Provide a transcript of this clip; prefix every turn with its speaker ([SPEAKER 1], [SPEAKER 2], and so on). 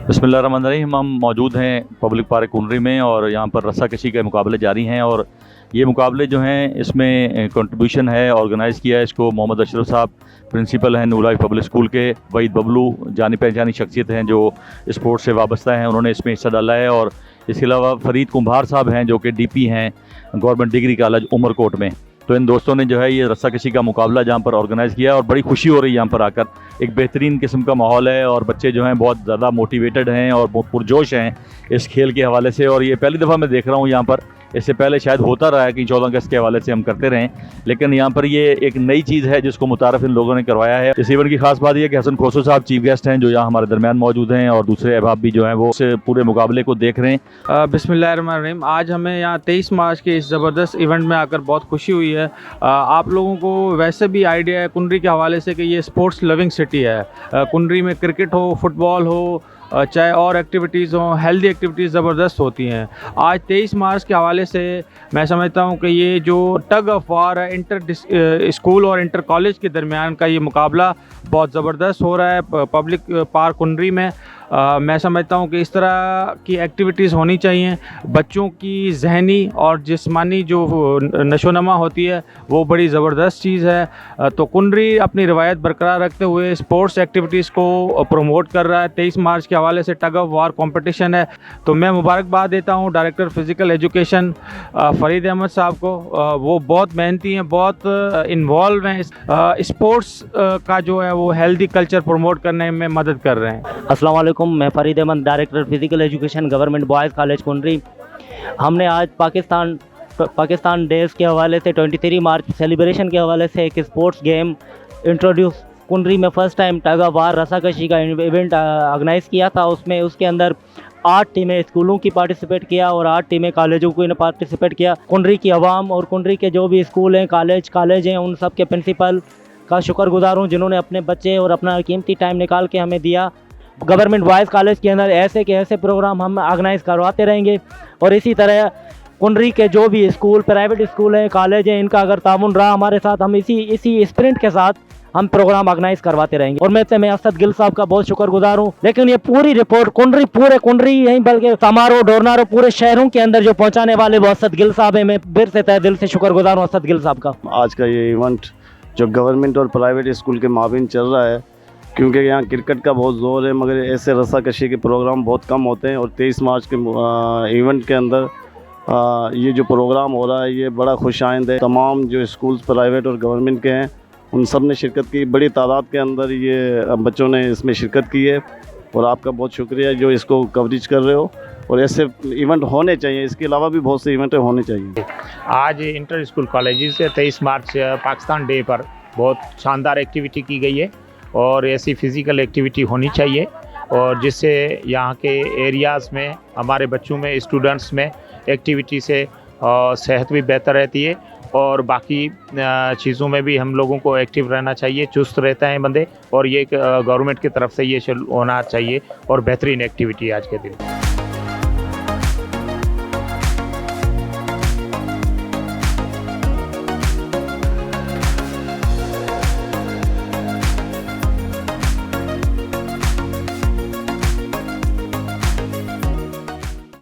[SPEAKER 1] बिस्मिल्लाहिर्रहमानिर्रहीम। हम मौजूद हैं पब्लिक पार्क कुनरी में और यहाँ पर रस्साकशी के मुकाबले जारी हैं और ये मुकाबले जो हैं इसमें कंट्रीब्यूशन है, ऑर्गेनाइज़ किया है इसको मोहम्मद अशरफ साहब, प्रिंसिपल हैं नूर लाइफ पब्लिक स्कूल के। वहीद बबलू जानी पहचानी शख्सियत हैं जो स्पोर्ट्स से वाबस्ता हैं, उन्होंने इसमें हिस्सा डाला है। और इसके अलावा फरीद कुम्भार साहब हैं जो कि डीपी हैं गवर्नमेंट डिग्री कॉलेज उमरकोट में। तो इन दोस्तों ने जो है ये रस्साकशी का मुकाबला जहाँ पर ऑर्गेनाइज़ किया और बड़ी खुशी हो रही है यहाँ पर आकर। एक बेहतरीन किस्म का माहौल है और बच्चे जो हैं बहुत ज़्यादा मोटिवेटेड हैं और बहुत पुरजोश हैं इस खेल के हवाले से। और ये पहली दफ़ा मैं देख रहा हूँ यहाँ पर, इससे पहले शायद होता रहा है कि 14 अगस्त के हवाले से हम करते रहें, लेकिन यहाँ पर ये एक नई चीज़ है जिसको मुतारफ़ इन लोगों ने करवाया है। इस इवेंट की खास बात यह है कि हसन खोसो साहब चीफ गेस्ट हैं जो यहाँ हमारे दरमियान मौजूद हैं और दूसरे अहबाब भी जो हैं वो इस पूरे मुकाबले को देख रहे हैं।
[SPEAKER 2] बिस्मिल्लाहिर्रहमानिर्रहीम। आज हमें यहाँ 23 मार्च के इस ज़बरदस्त इवेंट में आकर बहुत खुशी हुई है। आप लोगों को वैसे भी आइडिया है कुनरी के हवाले से कि ये स्पोर्ट्स लविंग सिटी है। कुनरी में क्रिकेट हो, फुटबॉल हो, चाहे और एक्टिविटीज़ हों, हेल्दी एक्टिविटीज़ ज़बरदस्त होती हैं। आज 23 मार्च के हवाले से मैं समझता हूं कि ये जो टग ऑफ वार है इंटर स्कूल और इंटर कॉलेज के दरमियान का ये मुकाबला बहुत ज़बरदस्त हो रहा है पब्लिक पार्क कुनरी में। मैं समझता हूं कि इस तरह की एक्टिविटीज़ होनी चाहिए। बच्चों की ज़हनी और जिस्मानी जो नशोनमा होती है वो बड़ी ज़बरदस्त चीज़ है। तो कुनरी अपनी रवायत बरकरार रखते हुए स्पोर्ट्स एक्टिविटीज़ को प्रमोट कर रहा है। 23 मार्च के हवाले से टग ऑफ वार कंपटीशन है, तो मैं मुबारकबाद देता हूं director physical education Farid Ahmed साहब को। वो बहुत मेहनती हैं, बहुत इन्वॉल्व हैं स्पोर्ट्स का जो है वो हेल्दी कल्चर प्रमोट करने में मदद कर रहे हैं।
[SPEAKER 3] अस्सलाम वालेकुम, मैं Farid Ahmed, director physical education government boys college Kunri. हमने आज पाकिस्तान डेज़ के हवाले से 23 मार्च सेलिब्रेशन के हवाले से एक स्पोर्ट्स गेम इंट्रोड्यूस कुनरी में first time tug of war रस्साकशी का इवेंट ऑर्गेनाइज़ किया था। उसमें उसके अंदर 8 टीमें स्कूलों की पार्टिसिपेट किया और 8 टीमें कॉलेजों को पार्टिसिपेट किया। कुनरी की आवाम और कुनरी के जो भी स्कूल हैं, कॉलेज हैं, उन सब के प्रिंसिपल का शुक्रगुजार हूँ जिन्होंने अपने बच्चे और अपना कीमती टाइम निकाल के हमें दिया। गवर्नमेंट बॉयज़ कॉलेज के अंदर ऐसे के ऐसे प्रोग्राम हम ऑर्गेनाइज़ करवाते रहेंगे और इसी तरह कुनरी के जो भी स्कूल, प्राइवेट स्कूल हैं, कॉलेज हैं, इनका अगर तामुन रहा हमारे साथ, हम इसी स्प्रिंट के साथ हम प्रोग्राम ऑर्गेनाइज़ करवाते रहेंगे। और मैं असद गिल साहब का बहुत शुक्रगुजार हूँ। लेकिन ये पूरी रिपोर्ट पूरे कुनरी नहीं बल्कि समारोह डोरनारो पूरे शहरों के अंदर जो पहुँचाने वाले वो असद गिल साहब हैं। मैं फिर से तहे दिल से शुक्रगुजार हूँ असद गिल साहब का।
[SPEAKER 4] आज का ये इवेंट जो गवर्नमेंट और प्राइवेट स्कूल के माबीन चल रहा है, क्योंकि यहाँ क्रिकेट का बहुत ज़ोर है मगर ऐसे रस्साकशी के प्रोग्राम बहुत कम होते हैं। और 23 मार्च के इवेंट के अंदर ये जो प्रोग्राम हो रहा है ये बड़ा खुशाइंद है। तमाम जो स्कूल्स प्राइवेट और गवर्नमेंट के हैं उन सब ने शिरकत की, बड़ी तादाद के अंदर ये बच्चों ने इसमें शिरकत की है और आपका बहुत शुक्रिया जो इसको कवरेज कर रहे हो। और ऐसे इवेंट होने चाहिए, इसके अलावा भी बहुत से इवेंट होने चाहिए।
[SPEAKER 5] आज इंटर स्कूल कॉलेज से 23 मार्च पाकिस्तान डे पर बहुत शानदार एक्टिविटी की गई है और ऐसी फ़िज़िकल एक्टिविटी होनी चाहिए और जिससे यहाँ के एरियाज़ में हमारे बच्चों में, स्टूडेंट्स में एक्टिविटी से सेहत भी बेहतर रहती है और बाकी चीज़ों में भी हम लोगों को एक्टिव रहना चाहिए, चुस्त रहते हैं बंदे। और ये गवर्नमेंट की तरफ से ये होना चाहिए और बेहतरीन एक्टिविटी आज के दिन।